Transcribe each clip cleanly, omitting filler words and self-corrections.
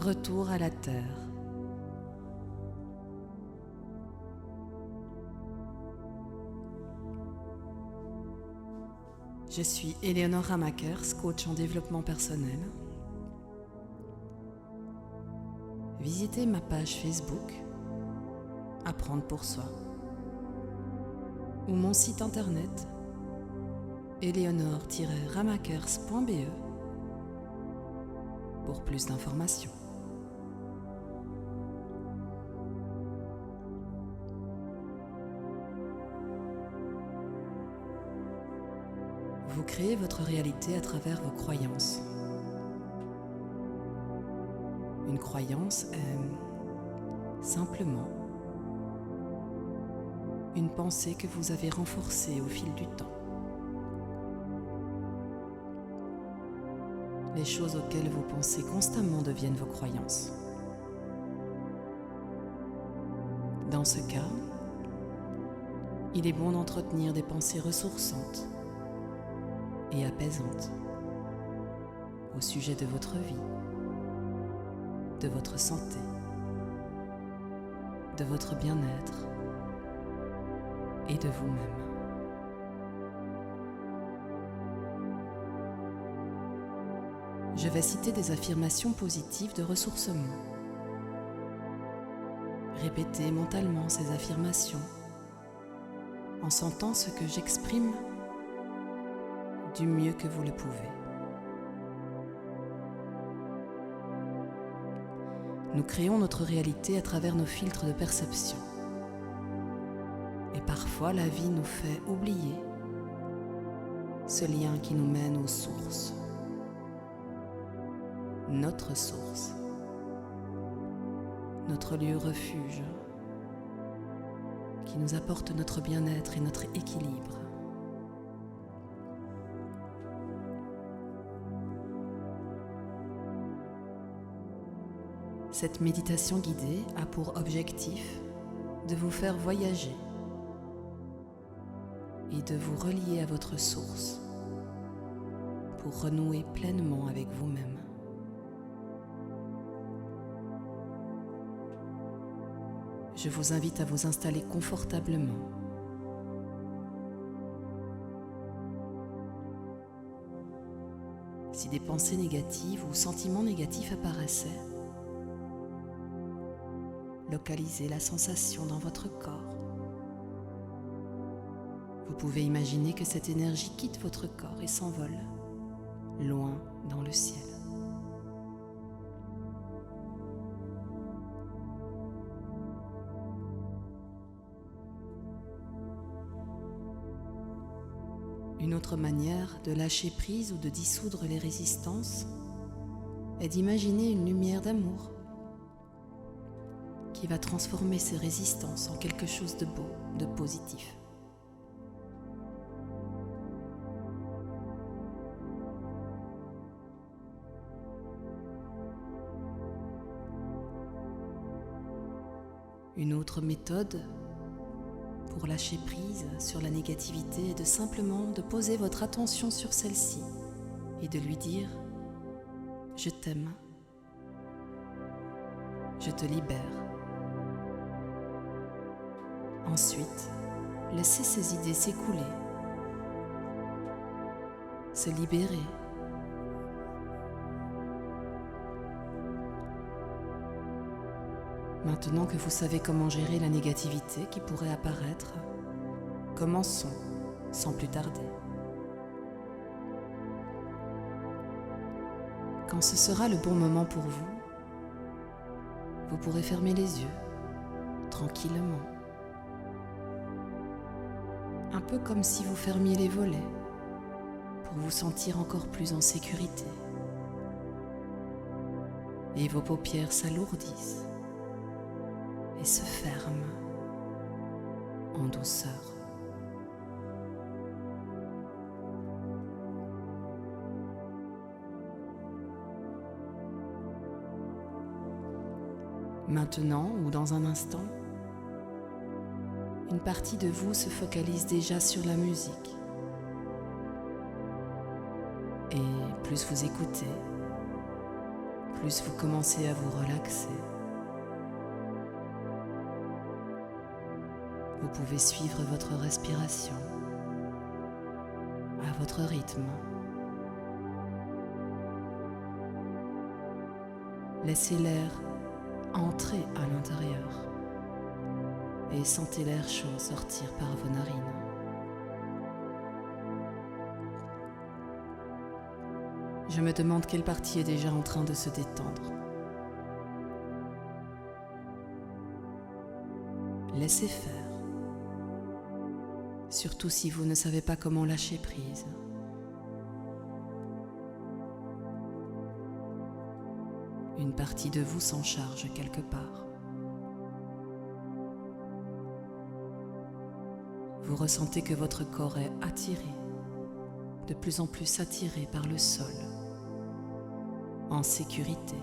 Retour à la Terre. Je suis Éléonore Ramakers, coach en développement personnel. Visitez ma page Facebook Apprendre pour soi ou mon site internet eleonore-ramakers.be pour plus d'informations. Vous créez votre réalité à travers vos croyances. Une croyance est simplement une pensée que vous avez renforcée au fil du temps. Les choses auxquelles vous pensez constamment deviennent vos croyances. Dans ce cas, il est bon d'entretenir des pensées ressourçantes et apaisantes au sujet de votre vie, de votre santé, de votre bien-être et de vous-même. Je vais citer des affirmations positives de ressourcement. Répétez mentalement ces affirmations en sentant ce que j'exprime du mieux que vous le pouvez. Nous créons notre réalité à travers nos filtres de perception. Et parfois, la vie nous fait oublier ce lien qui nous mène aux sources. Notre source, notre lieu refuge, qui nous apporte notre bien-être et notre équilibre. Cette méditation guidée a pour objectif de vous faire voyager et de vous relier à votre source pour renouer pleinement avec vous-même. Je vous invite à vous installer confortablement. Si des pensées négatives ou sentiments négatifs apparaissaient, localisez la sensation dans votre corps. Vous pouvez imaginer que cette énergie quitte votre corps et s'envole loin dans le ciel. Une autre manière de lâcher prise ou de dissoudre les résistances est d'imaginer une lumière d'amour qui va transformer ces résistances en quelque chose de beau, de positif. Une autre méthode pour lâcher prise sur la négativité est de simplement de poser votre attention sur celle-ci et de lui dire « Je t'aime, je te libère ». Ensuite, laissez ces idées s'écouler, se libérer. Maintenant que vous savez comment gérer la négativité qui pourrait apparaître, commençons sans plus tarder. Quand ce sera le bon moment pour vous, vous pourrez fermer les yeux, tranquillement. Un peu comme si vous fermiez les volets, pour vous sentir encore plus en sécurité. Et vos paupières s'alourdissent et se ferme en douceur. Maintenant ou dans un instant, une partie de vous se focalise déjà sur la musique. Et plus vous écoutez, plus vous commencez à vous relaxer. Vous pouvez suivre votre respiration à votre rythme. Laissez l'air entrer à l'intérieur et sentez l'air chaud sortir par vos narines. Je me demande quelle partie est déjà en train de se détendre. Laissez faire. Surtout si vous ne savez pas comment lâcher prise. Une partie de vous s'en charge quelque part. Vous ressentez que votre corps est attiré, de plus en plus attiré par le sol, en sécurité.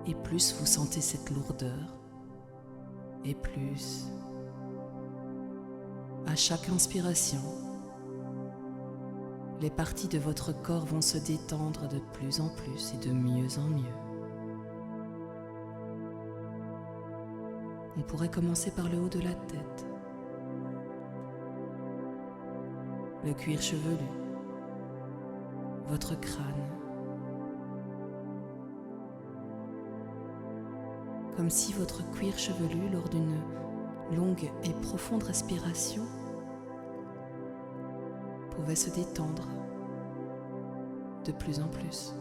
Et plus vous sentez cette lourdeur, et plus, à chaque inspiration, les parties de votre corps vont se détendre de plus en plus et de mieux en mieux. On pourrait commencer par le haut de la tête, le cuir chevelu, votre crâne, comme si votre cuir chevelu, lors d'une longue et profonde respiration, pouvait se détendre de plus en plus.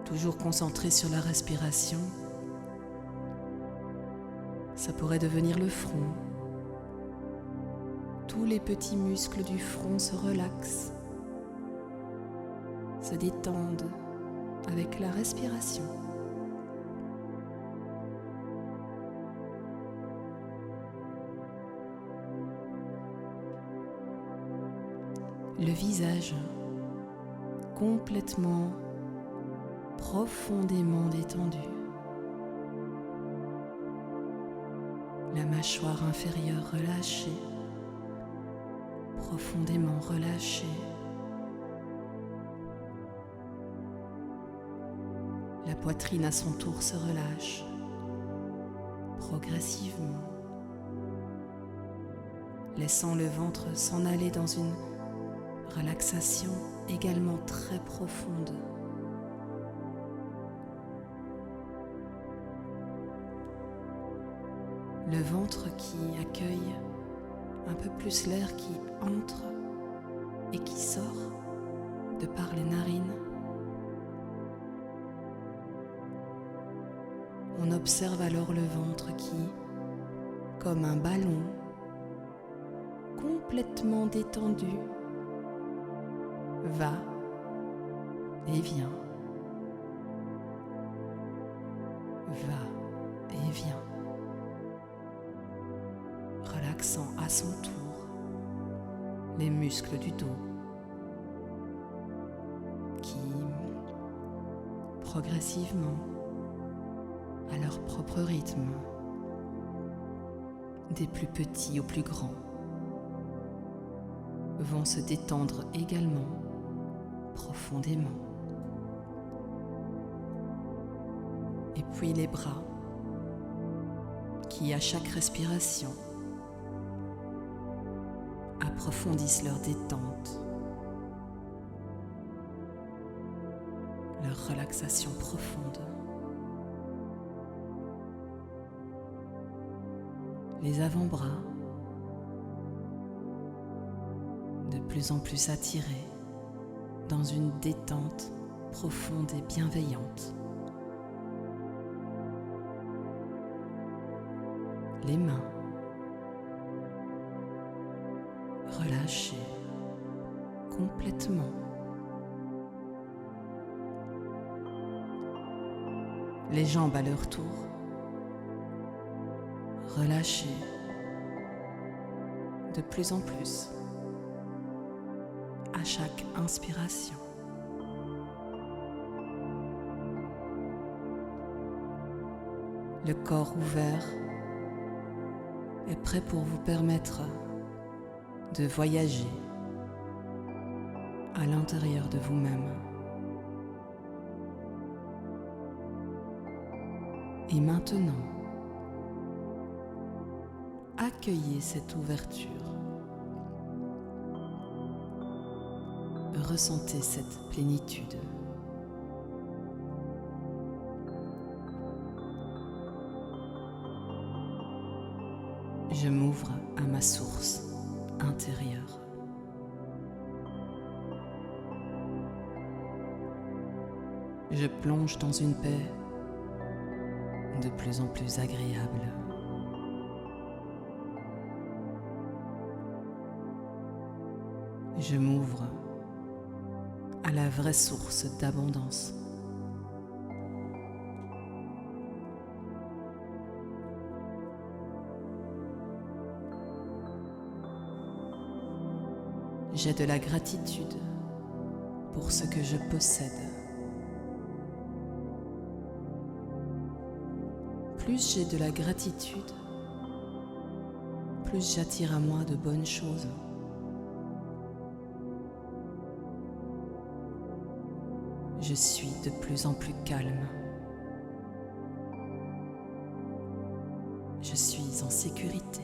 Toujours concentré sur la respiration, ça pourrait devenir le front. Tous les petits muscles du front se relaxent, se détendent avec la respiration. Le visage complètement, profondément détendu. La mâchoire inférieure relâchée, profondément relâchée. La poitrine à son tour se relâche, progressivement, laissant le ventre s'en aller dans une relaxation également très profonde. Le ventre qui accueille un peu plus l'air qui entre et qui sort de par les narines. On observe alors le ventre qui, comme un ballon, complètement détendu, va et vient, va et vient, relaxant à son tour les muscles du dos qui, progressivement, à leur propre rythme, des plus petits aux plus grands, vont se détendre également profondément. Et puis les bras qui, à chaque respiration, approfondissent leur détente, leur relaxation profonde. Les avant-bras, de plus en plus attirés dans une détente profonde et bienveillante. Les mains, relâchées complètement. Les jambes à leur tour, relâchées de plus en plus à chaque inspiration. le corps ouvert est prêt pour vous permettre de voyager à l'intérieur de vous-même. Et maintenant, accueillez cette ouverture. Ressentez cette plénitude. Je m'ouvre à ma source intérieure. Je plonge dans une paix de plus en plus agréable. Je m'ouvre à la vraie source d'abondance. J'ai de la gratitude pour ce que je possède. Plus j'ai de la gratitude, plus j'attire à moi de bonnes choses. Je suis de plus en plus calme. Je suis en sécurité.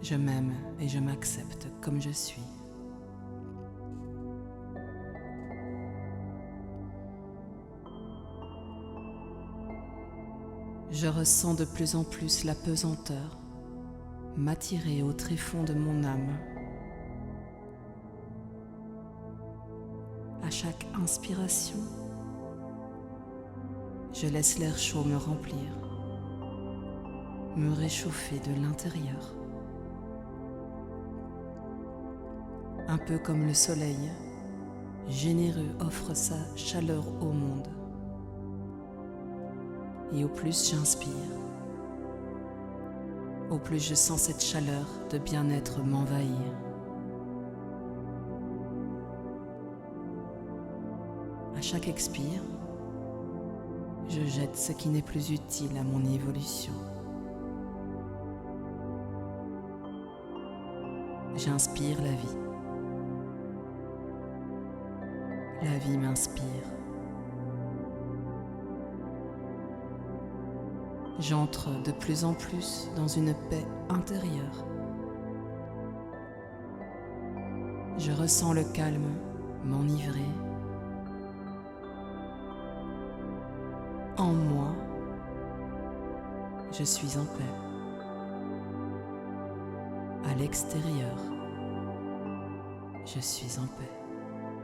Je m'aime et je m'accepte comme je suis. Je ressens de plus en plus la pesanteur m'attirer au tréfonds de mon âme. À chaque inspiration, je laisse l'air chaud me remplir, me réchauffer de l'intérieur. Un peu comme le soleil, généreux offre sa chaleur au monde. Et au plus j'inspire, au plus je sens cette chaleur de bien-être m'envahir. À chaque expire, je jette ce qui n'est plus utile à mon évolution. J'inspire la vie. La vie m'inspire. J'entre de plus en plus dans une paix intérieure. Je ressens le calme m'enivrer. En moi, je suis en paix. À l'extérieur, je suis en paix.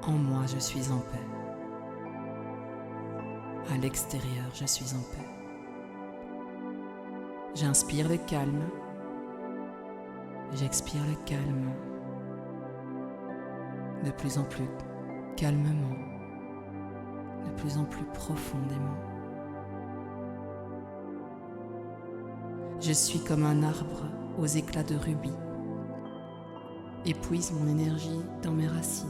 En moi, je suis en paix. À l'extérieur, je suis en paix. J'inspire le calme. J'expire le calme. De plus en plus calmement. De plus en plus profondément. Je suis comme un arbre aux éclats de rubis. Épuise mon énergie dans mes racines,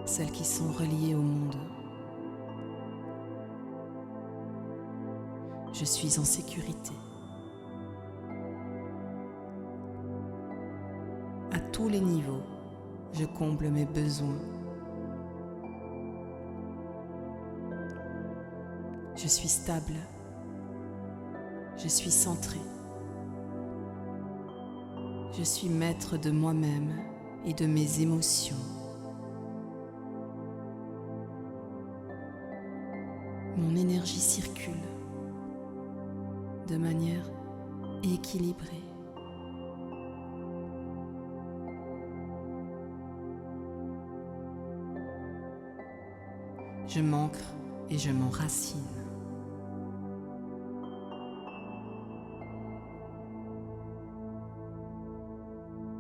celles qui sont reliées au monde. Je suis en sécurité. À tous les niveaux, je comble mes besoins. Je suis stable. Je suis centré. Je suis maître de moi-même et de mes émotions. Mon énergie circule de manière équilibrée. Je m'ancre et je m'enracine.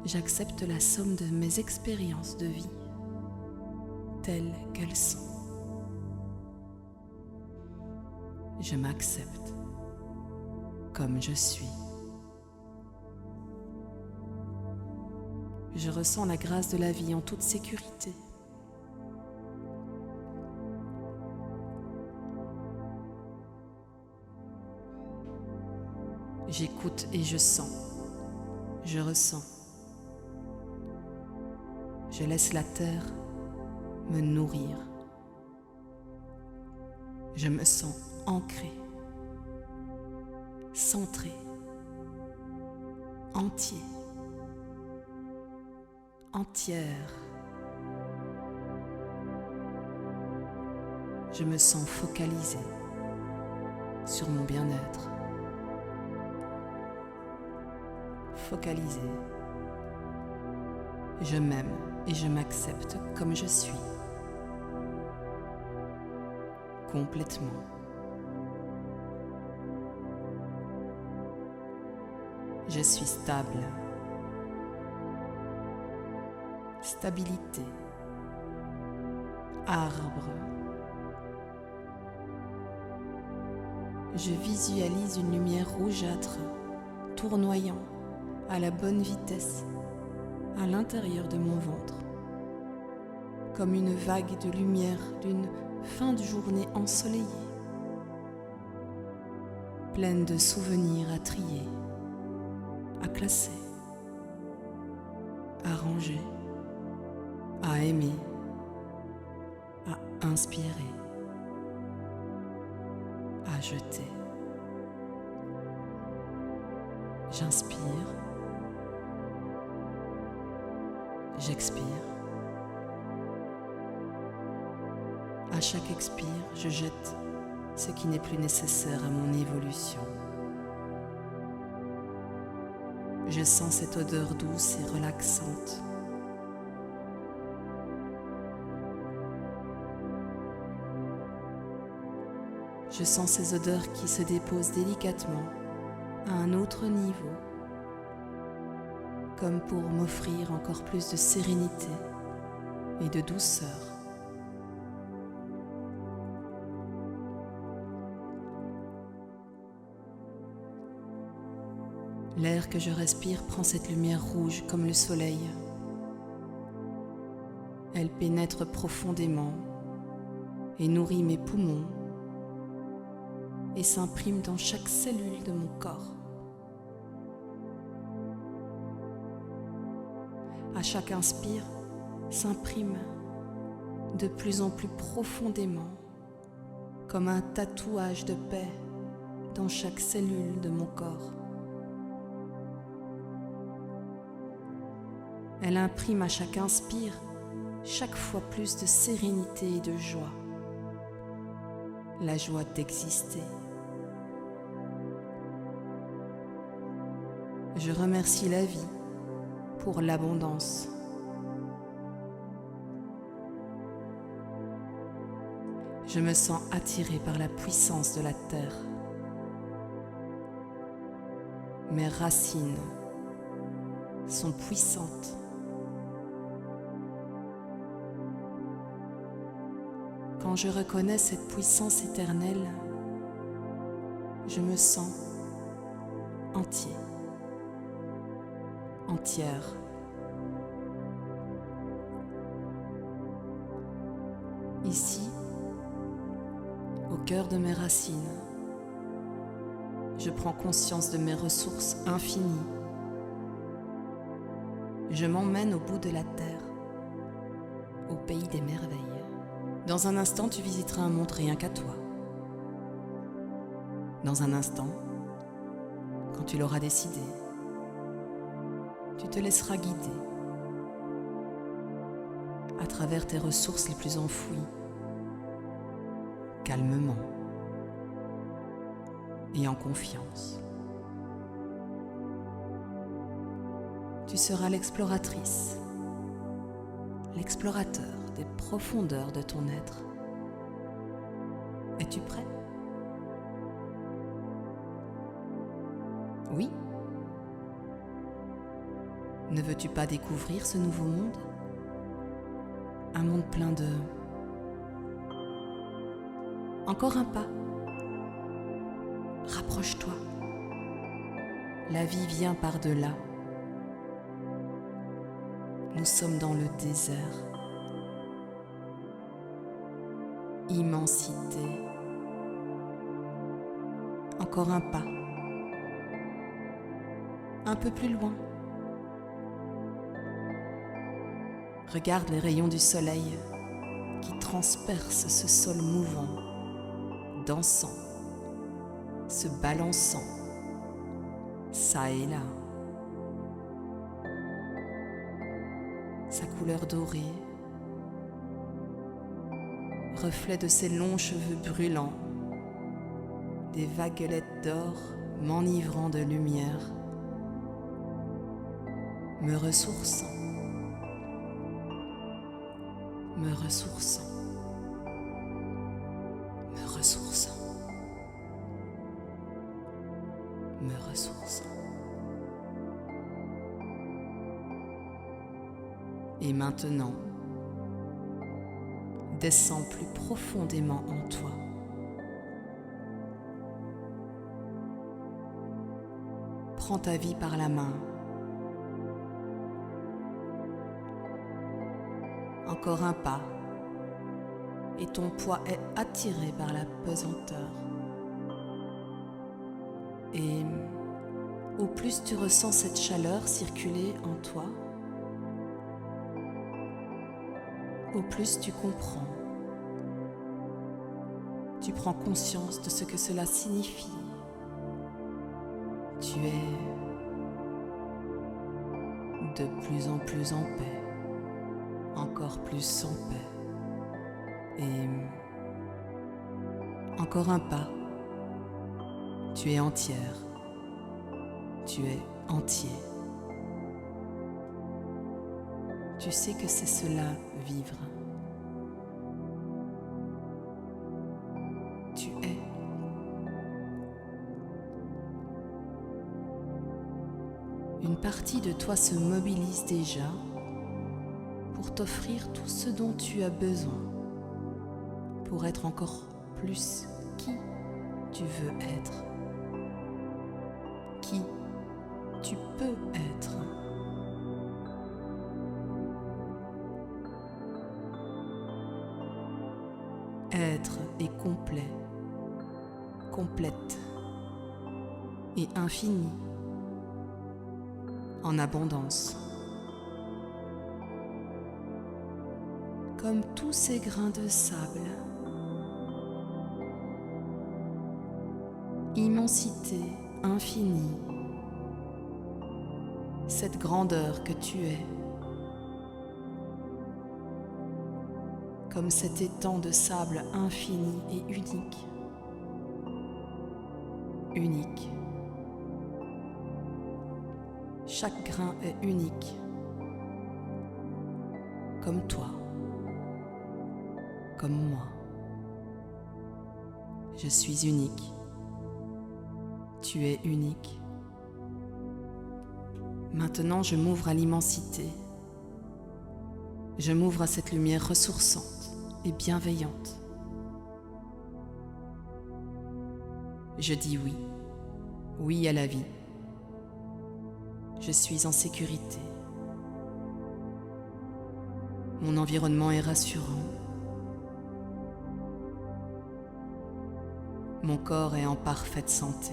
J'accepte la somme de mes expériences de vie, telles qu'elles sont. Je m'accepte comme je suis. Je ressens la grâce de la vie en toute sécurité. J'écoute et je sens, je ressens. Je laisse la terre me nourrir. Je me sens ancré, centré, entier, entière. Je me sens focalisé sur mon bien-être. Focalisé. Je m'aime et je m'accepte comme je suis. Complètement. Je suis stable. Stabilité. Arbre. Je visualise une lumière rougeâtre, tournoyant à la bonne vitesse à l'intérieur de mon ventre, comme une vague de lumière d'une fin de journée ensoleillée, pleine de souvenirs à trier, à classer, à ranger, à aimer, à inspirer, à jeter. J'inspire, j'expire. À chaque expire, je jette ce qui n'est plus nécessaire à mon évolution. Je sens cette odeur douce et relaxante. Je sens ces odeurs qui se déposent délicatement à un autre niveau, comme pour m'offrir encore plus de sérénité et de douceur. L'air que je respire prend cette lumière rouge comme le soleil. Elle pénètre profondément et nourrit mes poumons et s'imprime dans chaque cellule de mon corps. À chaque inspire, s'imprime de plus en plus profondément, comme un tatouage de paix dans chaque cellule de mon corps. Elle imprime à chaque inspire chaque fois plus de sérénité et de joie. La joie d'exister. Je remercie la vie pour l'abondance. Je me sens attiré par la puissance de la terre. Mes racines sont puissantes. Quand je reconnais cette puissance éternelle, je me sens entier, entière. Ici, au cœur de mes racines, je prends conscience de mes ressources infinies. Je m'emmène au bout de la terre, au pays des merveilles. Dans un instant, tu visiteras un monde rien qu'à toi. Dans un instant, quand tu l'auras décidé, tu te laisseras guider à travers tes ressources les plus enfouies, calmement et en confiance. Tu seras l'exploratrice, l'explorateur des profondeurs de ton être. Es-tu prêt? Oui? Ne veux-tu pas découvrir ce nouveau monde? Un monde plein de... Encore un pas. Rapproche-toi. La vie vient par-delà. Nous sommes dans le désert. Immensité. Encore un pas. un peu plus loin. Regarde les rayons du soleil qui transpercent ce sol mouvant, dansant, se balançant, ça et là. Sa couleur dorée, reflet de ses longs cheveux brûlants, des vaguelettes d'or m'enivrant de lumière, me ressourçant, me ressourçant, me ressourçant, me ressourçant. Et maintenant, descends plus profondément en toi. Prends ta vie par la main. Encore un pas, et ton poids est attiré par la pesanteur. Et au plus tu ressens cette chaleur circuler en toi, au plus tu comprends. Tu prends conscience de ce que cela signifie. Tu es de plus en plus en paix, encore plus en paix. Et encore un pas. Tu es entière. Tu es entier. Tu sais que c'est cela, vivre. Tu es. Une partie de toi se mobilise déjà pour t'offrir tout ce dont tu as besoin, pour être encore plus qui tu veux être, qui tu peux être. Être est complet, complète et infini, en abondance. Comme tous ces grains de sable, immensité infinie, cette grandeur que tu es, comme cet étang de sable infini et unique, unique. Chaque grain est unique, comme toi, comme moi. Je suis unique, tu es unique. Maintenant, je m'ouvre à l'immensité. Je m'ouvre à cette lumière ressourçante et bienveillante. Je dis oui, oui à la vie. Je suis en sécurité. Mon environnement est rassurant. Mon corps est en parfaite santé.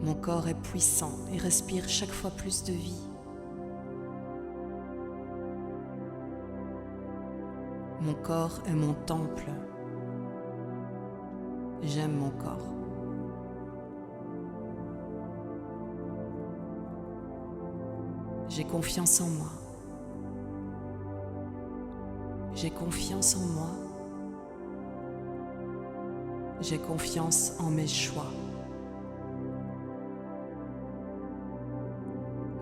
Mon corps est puissant et respire chaque fois plus de vie. Mon corps est mon temple. J'aime mon corps. J'ai confiance en moi. J'ai confiance en moi. J'ai confiance en mes choix.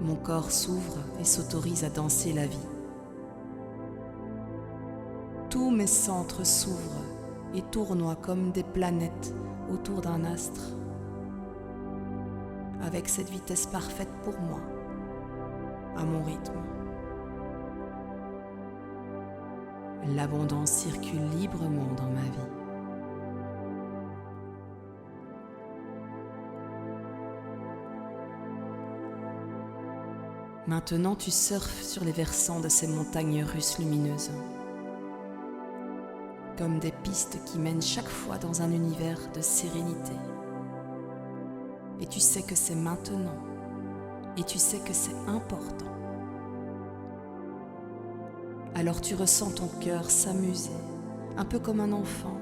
Mon corps s'ouvre et s'autorise à danser la vie. Tous mes centres s'ouvrent et tournoient comme des planètes autour d'un astre, avec cette vitesse parfaite pour moi, à mon rythme. L'abondance circule librement dans ma vie. Maintenant, tu surfes sur les versants de ces montagnes russes lumineuses, comme des pistes qui mènent chaque fois dans un univers de sérénité. Et tu sais que c'est maintenant. Et tu sais que c'est important. Alors tu ressens ton cœur s'amuser, un peu comme un enfant.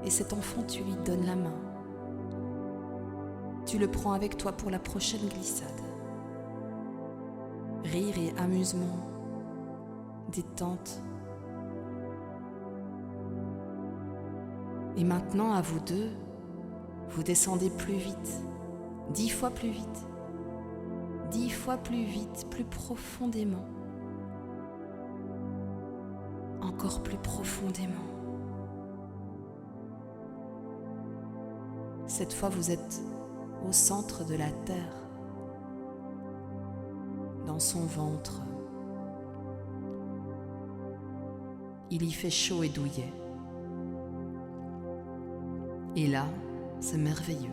Et cet enfant, tu lui donnes la main. Tu le prends avec toi pour la prochaine glissade. Rire et amusement, détente. Et maintenant, à vous deux, vous descendez plus vite, 10 fois plus vite, 10 fois plus vite, plus profondément, encore plus profondément. Cette fois, vous êtes au centre de la terre, dans son ventre. Il y fait chaud et douillet. Et là, c'est merveilleux,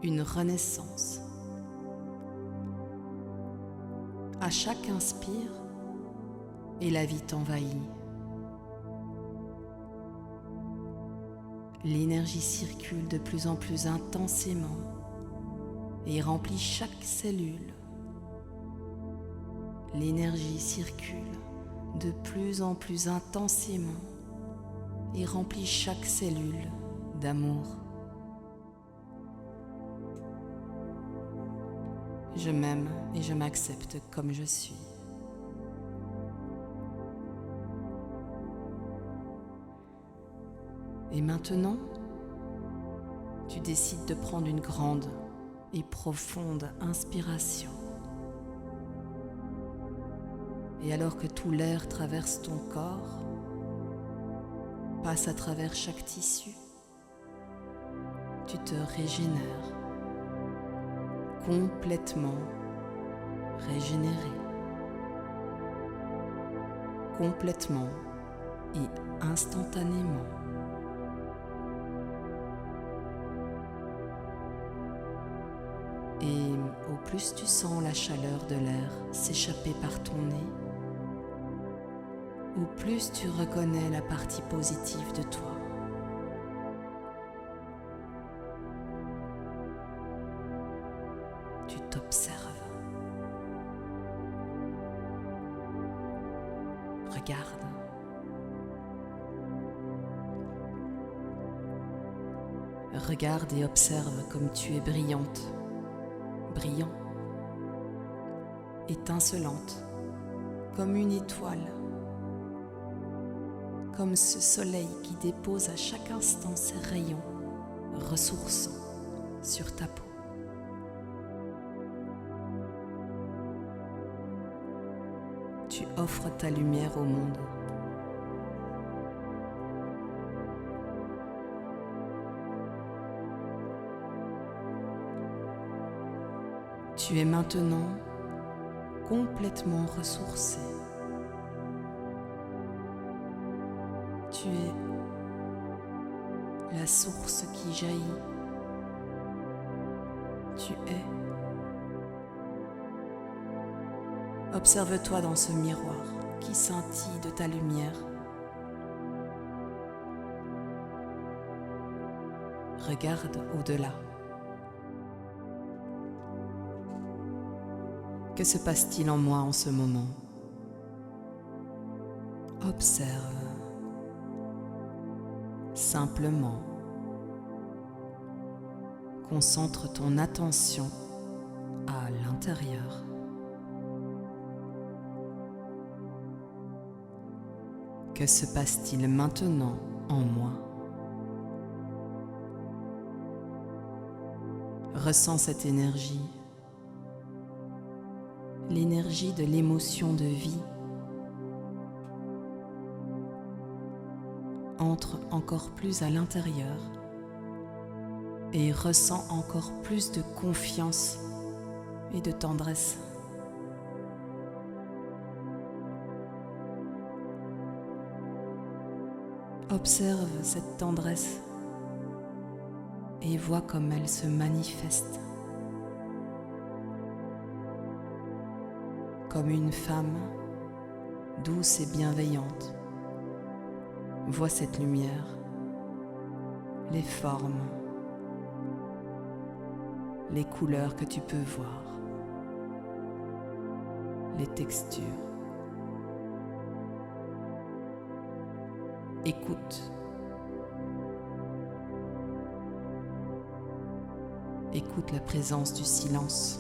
une renaissance. À chaque inspire, et la vie t'envahit. L'énergie circule de plus en plus intensément et remplit chaque cellule. L'énergie circule de plus en plus intensément et remplit chaque cellule d'amour. Je m'aime et je m'accepte comme je suis. Et maintenant, tu décides de prendre une grande et profonde inspiration. Et alors que tout l'air traverse ton corps, passe à travers chaque tissu, tu te régénères, complètement régénéré, complètement et instantanément. Et au plus tu sens la chaleur de l'air s'échapper par ton nez, au plus tu reconnais la partie positive de toi. Tu t'observes. Regarde. Regarde et observe comme tu es brillante, brillant, étincelante, comme une étoile, comme ce soleil qui dépose à chaque instant ses rayons ressourçants sur ta peau. Tu offres ta lumière au monde. Tu es maintenant complètement ressourcé. Tu es la source qui jaillit. Tu es. Observe-toi dans ce miroir qui scintille de ta lumière. Regarde au-delà. Que se passe-t-il en moi en ce moment? Observe. Simplement. Concentre ton attention à l'intérieur. Que se passe-t-il maintenant en moi? Ressens cette énergie. L'énergie de l'émotion de vie. Entre encore plus à l'intérieur et ressens encore plus de confiance et de tendresse. Observe cette tendresse et vois comme elle se manifeste. Comme une femme douce et bienveillante. Vois cette lumière, les formes, les couleurs que tu peux voir, les textures. Écoute. Écoute la présence du silence.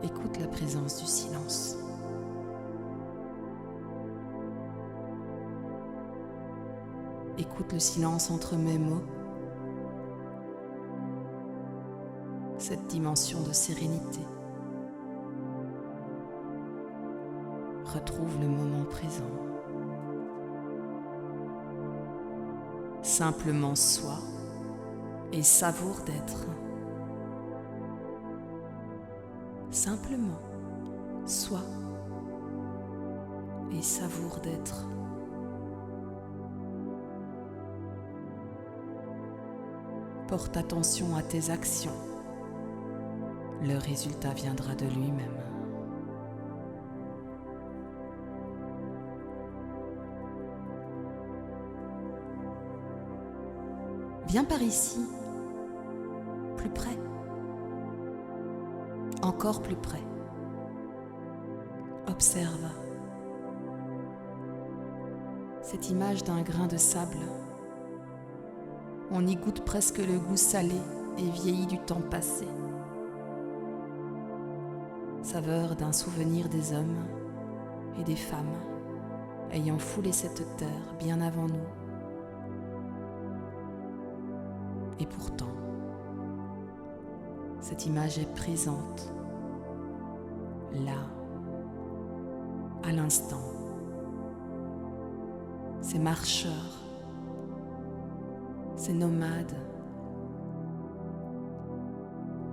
Écoute la présence du silence. Écoute le silence entre mes mots, cette dimension de sérénité. Retrouve le moment présent. Simplement sois et savoure d'être. Simplement sois et savoure d'être. Porte attention à tes actions. Le résultat viendra de lui-même. Viens par ici, plus près, encore plus près. Observe cette image d'un grain de sable. On y goûte presque le goût salé et vieilli du temps passé. Saveur d'un souvenir des hommes et des femmes ayant foulé cette terre bien avant nous. Et pourtant, cette image est présente, là, à l'instant. Ces marcheurs, ces nomades.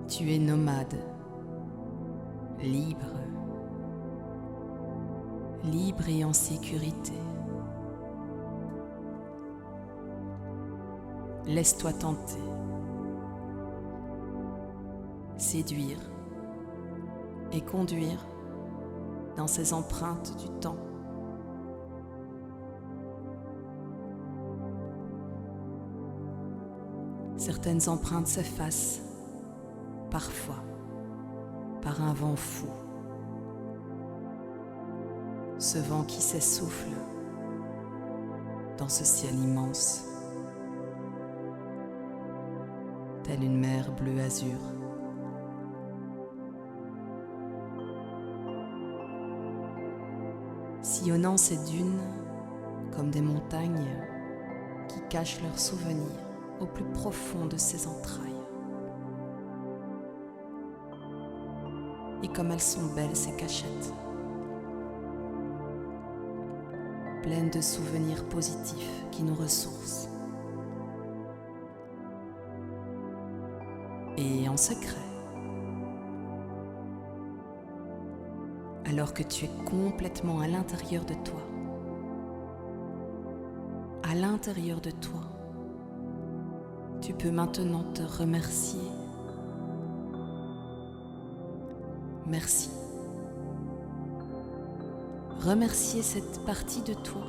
Tu es nomade, libre, libre et en sécurité. Laisse-toi tenter, séduire et conduire dans ces empreintes du temps. Certaines empreintes s'effacent, parfois, par un vent fou. Ce vent qui s'essouffle dans ce ciel immense. Telle une mer bleu azur. Sillonnant ces dunes comme des montagnes qui cachent leurs souvenirs au plus profond de ses entrailles. Et comme elles sont belles ces cachettes, pleines de souvenirs positifs qui nous ressourcent. Et en secret, alors que tu es complètement à l'intérieur de toi, tu peux maintenant te remercier. Merci. Remercier cette partie de toi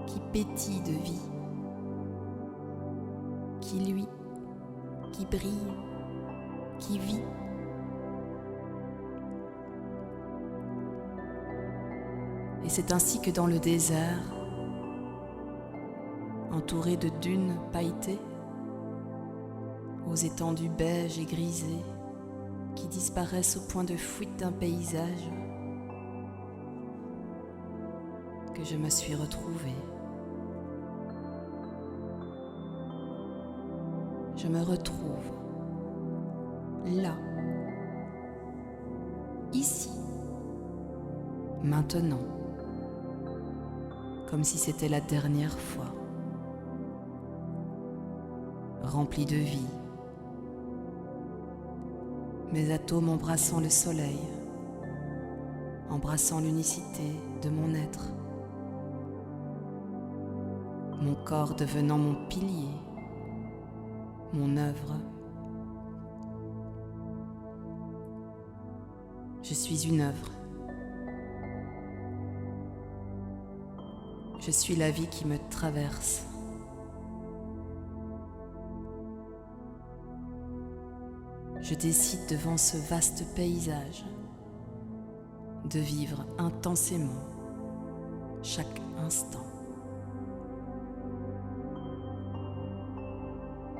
qui pétille de vie, qui luit, qui brille, qui vit. Et c'est ainsi que dans le désert, entouré de dunes pailletées, aux étendues beiges et grisées qui disparaissent au point de fuite d'un paysage, que je me suis retrouvée. Je me retrouve là, ici, maintenant, comme si c'était la dernière fois, rempli de vie, mes atomes embrassant le soleil, embrassant l'unicité de mon être, mon corps devenant mon pilier, mon œuvre. Je suis une œuvre. Je suis la vie qui me traverse. je décide devant ce vaste paysage de vivre intensément chaque instant.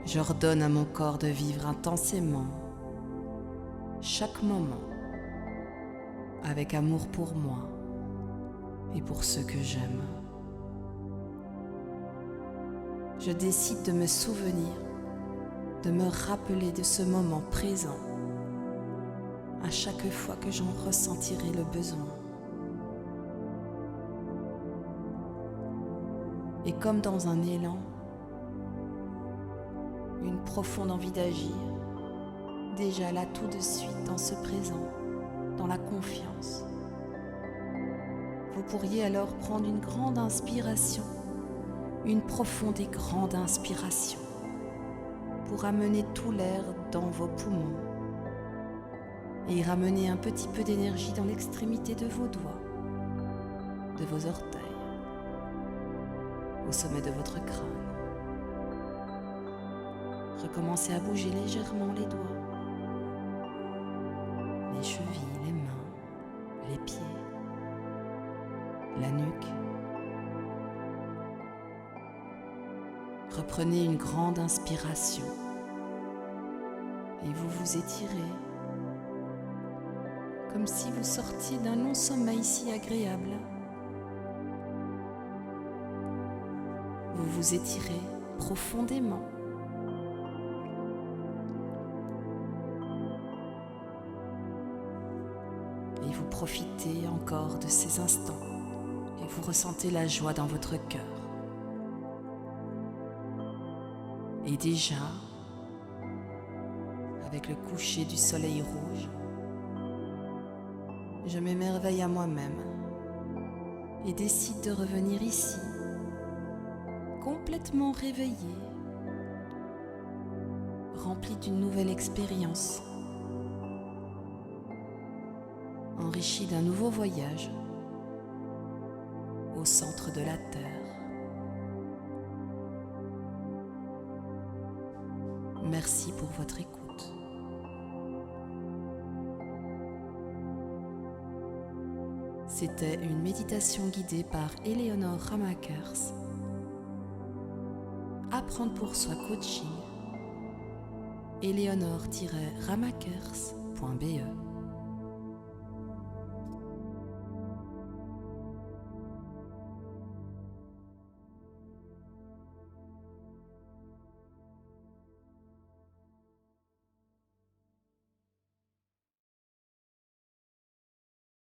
J'ordonne à mon corps de vivre intensément chaque moment avec amour pour moi et pour ceux que j'aime. Je décide de me souvenir, de me rappeler de ce moment présent à chaque fois que j'en ressentirai le besoin. Et comme dans un élan, une profonde envie d'agir, déjà là tout de suite dans ce présent, dans la confiance. Vous pourriez alors prendre une grande inspiration, une profonde et grande inspiration, pour amener tout l'air dans vos poumons et y ramener un petit peu d'énergie dans l'extrémité de vos doigts, de vos orteils, au sommet de votre crâne. Recommencez à bouger légèrement les doigts, les chevilles, les mains, les pieds, la nuque. Reprenez une grande inspiration et vous vous étirez comme si vous sortiez d'un long sommeil si agréable. Vous vous étirez profondément. Et vous profitez encore de ces instants et vous ressentez la joie dans votre cœur. Et déjà, avec le coucher du soleil rouge, je m'émerveille à moi-même et décide de revenir ici, complètement réveillée, remplie d'une nouvelle expérience, enrichie d'un nouveau voyage au centre de la Terre. Merci pour votre écoute. C'était une méditation guidée par Eleonore Ramakers. Apprendre pour soi coaching. eleonore-ramakers.be